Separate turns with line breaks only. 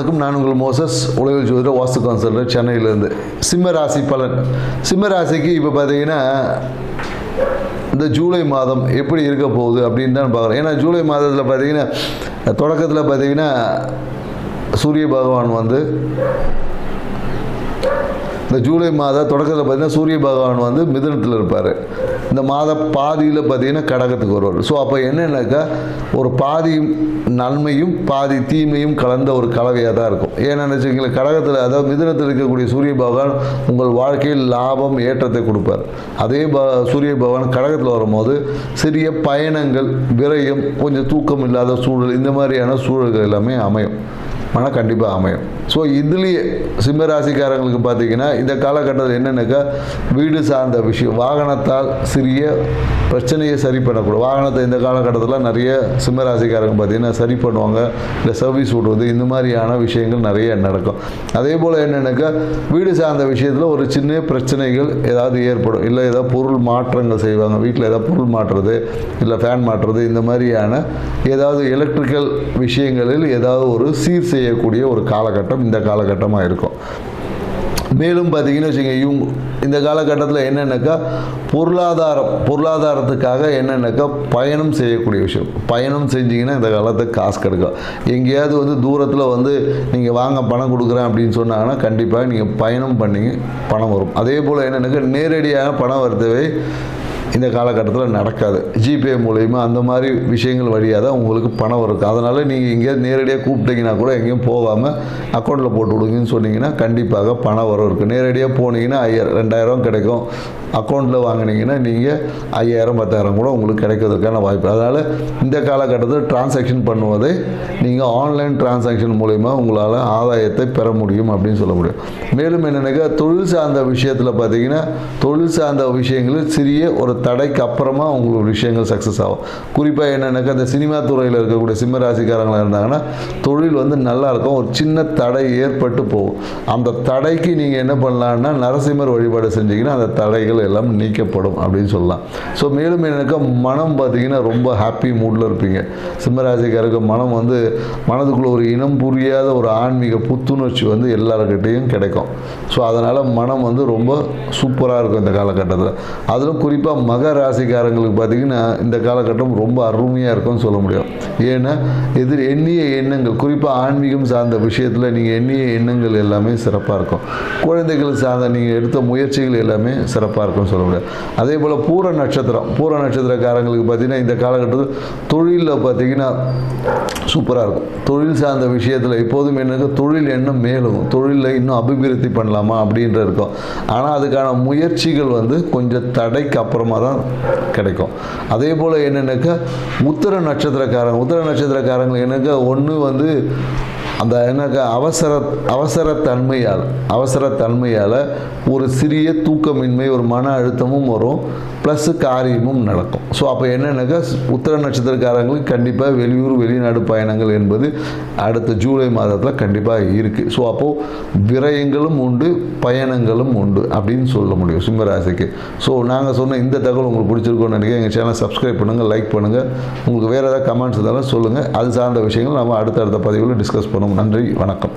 அனைவருக்கும் நான் உங்கள் மோசஸ் உலகில் ஜோதிட வாஸ்து கன்சல்டன்ட் சென்னையிலேருந்து. சிம்ம ராசி பலன். சிம்ம ராசிக்கு இப்போ பார்த்தீங்கன்னா இந்த ஜூலை மாதம் எப்படி இருக்க போகுது அப்படின்னு தான் பார்க்குறோம். ஏன்னா ஜூலை மாதத்தில் பார்த்தீங்கன்னா தொடக்கத்தில் பார்த்தீங்கன்னா சூரிய பகவான் வந்து இந்த ஜூலை மாத தொடக்கத்தில் பார்த்தீங்கன்னா சூரிய பகவான் வந்து மிதுனத்தில் இருப்பார். இந்த மாத பாதியில் பார்த்தீங்கன்னா கடகத்துக்கு வருவார். ஸோ அப்போ என்னென்னாக்கா ஒரு பாதி நன்மையும் பாதி தீமையும் கலந்த ஒரு கலவையாக தான் இருக்கும். ஏன்னு வச்சுக்கோங்களேன், கடகத்தில் அதாவது மிதுனத்தில் இருக்கக்கூடிய சூரிய பகவான் உங்கள் வாழ்க்கையில் லாபம் ஏற்றத்தை கொடுப்பார். அதே சூரிய பகவான் கடகத்தில் வரும்போது சிறிய பயணங்கள், விரயம், கொஞ்சம் தூக்கம் இல்லாத சூழல், இந்த மாதிரியான சூழல்கள் எல்லாமே அமையும். ஆனால் கண்டிப்பாக அமையும். ஸோ இதுலேயே சிம்மராசிக்காரங்களுக்கு பார்த்தீங்கன்னா இந்த காலகட்டத்தில் என்னென்னாக்கா வீடு சார்ந்த விஷயம், வாகனத்தால் சிறிய பிரச்சனையை சரி பண்ணக்கூடாது. வாகனத்தை இந்த காலகட்டத்தில் நிறைய சிம்மராசிக்காரங்க பார்த்தீங்கன்னா சரி பண்ணுவாங்க, இல்லை சர்வீஸ் விடுவது, இந்த மாதிரியான விஷயங்கள் நிறைய நடக்கும். அதே போல் என்னென்னாக்கா வீடு சார்ந்த விஷயத்தில் ஒரு சின்ன பிரச்சனைகள் ஏதாவது ஏற்படும், இல்லை ஏதாவது பொருள் மாற்றங்கள் செய்வாங்க, வீட்டில் ஏதாவது பொருள் மாற்றுறது, இல்லை ஃபேன் மாற்றுறது, இந்த மாதிரியான ஏதாவது எலக்ட்ரிக்கல் விஷயங்களில் ஏதாவது ஒரு சீர் செய்யக்கூடிய ஒரு காலகட்டம் இந்த காலகட்டமாக இருக்கும். மேலும் பார்த்தீங்கன்னு வச்சுக்கோங்க, இந்த காலகட்டத்தில் என்னென்னாக்கா பொருளாதாரத்துக்காக என்னென்னாக்கா பயணம் செய்யக்கூடிய விஷயம். பயணம் செஞ்சிங்கன்னா இந்த காலத்துக்கு காசு கிடைக்கும். எங்கேயாவது வந்து தூரத்தில் வந்து நீங்கள் வாங்க பணம் கொடுக்குறேன் அப்படின்னு சொன்னாங்கன்னா கண்டிப்பாக நீங்கள் பயணம் பண்ணிங்க பணம் வரும். அதே போல் என்னென்னாக்கா நேரடியாக பணம் வரதவே இந்த காலகட்டத்தில் நடக்காது. ஜிபே மூலயமா அந்த மாதிரி விஷயங்கள் வழியாக தான் உங்களுக்கு பணம் வரும். அதனால் நீங்கள் எங்கேயாவது நேரடியாக கூப்பிட்டீங்கன்னா கூட எங்கேயும் போகாமல் அக்கௌண்ட்டில் போட்டு விடுங்கன்னு சொன்னீங்கன்னா கண்டிப்பாக பணம் வரும் இருக்குது. நேரடியாக போனீங்கன்னா 2000 கிடைக்கும். அக்கௌண்ட்டில் வாங்கினீங்கன்னா நீங்கள் 5000 10,000 கூட உங்களுக்கு கிடைக்கிறதுக்கான வாய்ப்பு. அதனால் இந்த காலகட்டத்தில் டிரான்சாக்ஷன் பண்ணுவதை நீங்கள் ஆன்லைன் டிரான்சாக்ஷன் மூலயமா உங்களால் ஆதாயத்தை பெற முடியும் அப்படின்னு சொல்ல முடியும். மேலும் என்னென்னாக்கா தொழில் சார்ந்த விஷயத்தில் பார்த்தீங்கன்னா தொழில் சார்ந்த விஷயங்களில் சிறிய ஒரு தடைக்கு அப்புறமா உங்களுக்கு விஷயங்கள் சக்ஸஸ் ஆகும். குறிப்பாக என்னென்னாக்கா இந்த சினிமா துறையில் இருக்கக்கூடிய சிம்மராசிக்காரங்களாக இருந்தாங்கன்னா தொழில் வந்து நல்லாயிருக்கும். ஒரு சின்ன தடை ஏற்பட்டு போகும். அந்த தடைக்கு நீங்கள் என்ன பண்ணலான்னா நரசிம்மர் வழிபாடு செஞ்சீங்கன்னா அந்த தடைகள் எல்லாம் நீக்கப்படும் அப்படின்னு சொல்லலாம். ஸோ மேலும் எனக்கு மனம் பார்த்தீங்கன்னா ரொம்ப ஹாப்பி மூடில் இருப்பீங்க. சிம்மராசிக்காரருக்கு மனம் வந்து மனதுக்குள்ள ஒரு இனம் புரியாத ஒரு ஆன்மீக புத்துணர்ச்சி வந்து எல்லாருக்கிட்டையும் கிடைக்கும். ஸோ அதனால் மனம் வந்து ரொம்ப சூப்பராக இருக்கும் இந்த காலகட்டத்தில். அதிலும் குறிப்பாக மகர ராசிக்காரங்களுக்கு பார்த்தீங்கன்னா இந்த காலகட்டம் ரொம்ப அருமையாக இருக்கும்னு சொல்ல முடியும். ஏன்னா எண்ணிய எண்ணங்கள், குறிப்பாக ஆன்மீகம் சார்ந்த விஷயத்தில் நீங்கள் எண்ணிய எண்ணங்கள் எல்லாமே சிறப்பாக இருக்கும். குழந்தைகள் சார்ந்த நீங்கள் எடுத்த முயற்சிகள் எல்லாமே சிறப்பாக இருக்கும்னு சொல்ல முடியாது. அதே போல் பூர நட்சத்திரக்காரங்களுக்கு பார்த்தீங்கன்னா இந்த காலகட்டத்தில் தொழிலில் பார்த்தீங்கன்னா சூப்பராக இருக்கும். தொழில் சார்ந்த விஷயத்தில் எப்போதும் என்னது தொழில் எண்ணம் மேலும் தொழிலில் இன்னும் அபிவிருத்தி பண்ணலாமா அப்படின்ற இருக்கும். ஆனால் அதுக்கான முயற்சிகள் வந்து கொஞ்சம் தடைக்கு அப்புறமா தான் கிடைக்கும். அதே போல் என்னென்னாக்கா உத்திர நட்சத்திரக்காரங்க என்னக்கா ஒன்று வந்து அந்த என்னக்கா அவசர தன்மையால் ஒரு சிறிய தூக்கமின்மை, ஒரு மன அழுத்தமும் வரும், ப்ளஸ் காரியமும் நடக்கும். ஸோ அப்போ என்னென்னாக்கா உத்திர நட்சத்திரக்காரங்களுக்கு கண்டிப்பாக வெளியூர் வெளிநாடு பயணங்கள் என்பது அடுத்த ஜூலை மாதத்தில் கண்டிப்பாக இருக்குது. ஸோ அப்போது விரயங்களும் உண்டு, பயணங்களும் உண்டு அப்படின்னு சொல்ல முடியும் சிம்மராசிக்கு. ஸோ நாங்கள் சொன்ன இந்த தகவல் உங்களுக்கு பிடிச்சிருக்கோன்னு நினைக்கிறேன். எங்கள் சேனலை சப்ஸ்கிரைப் பண்ணுங்கள், லைக் பண்ணுங்கள். உங்களுக்கு வேறு ஏதாவது கமெண்ட்ஸ் இருந்தாலும் சொல்லுங்கள். அது சார்ந்த விஷயங்கள் நம்ம அடுத்தடுத்த பதிவில் டிஸ்கஸ் பண்ணுவோம். நன்றி, வணக்கம்.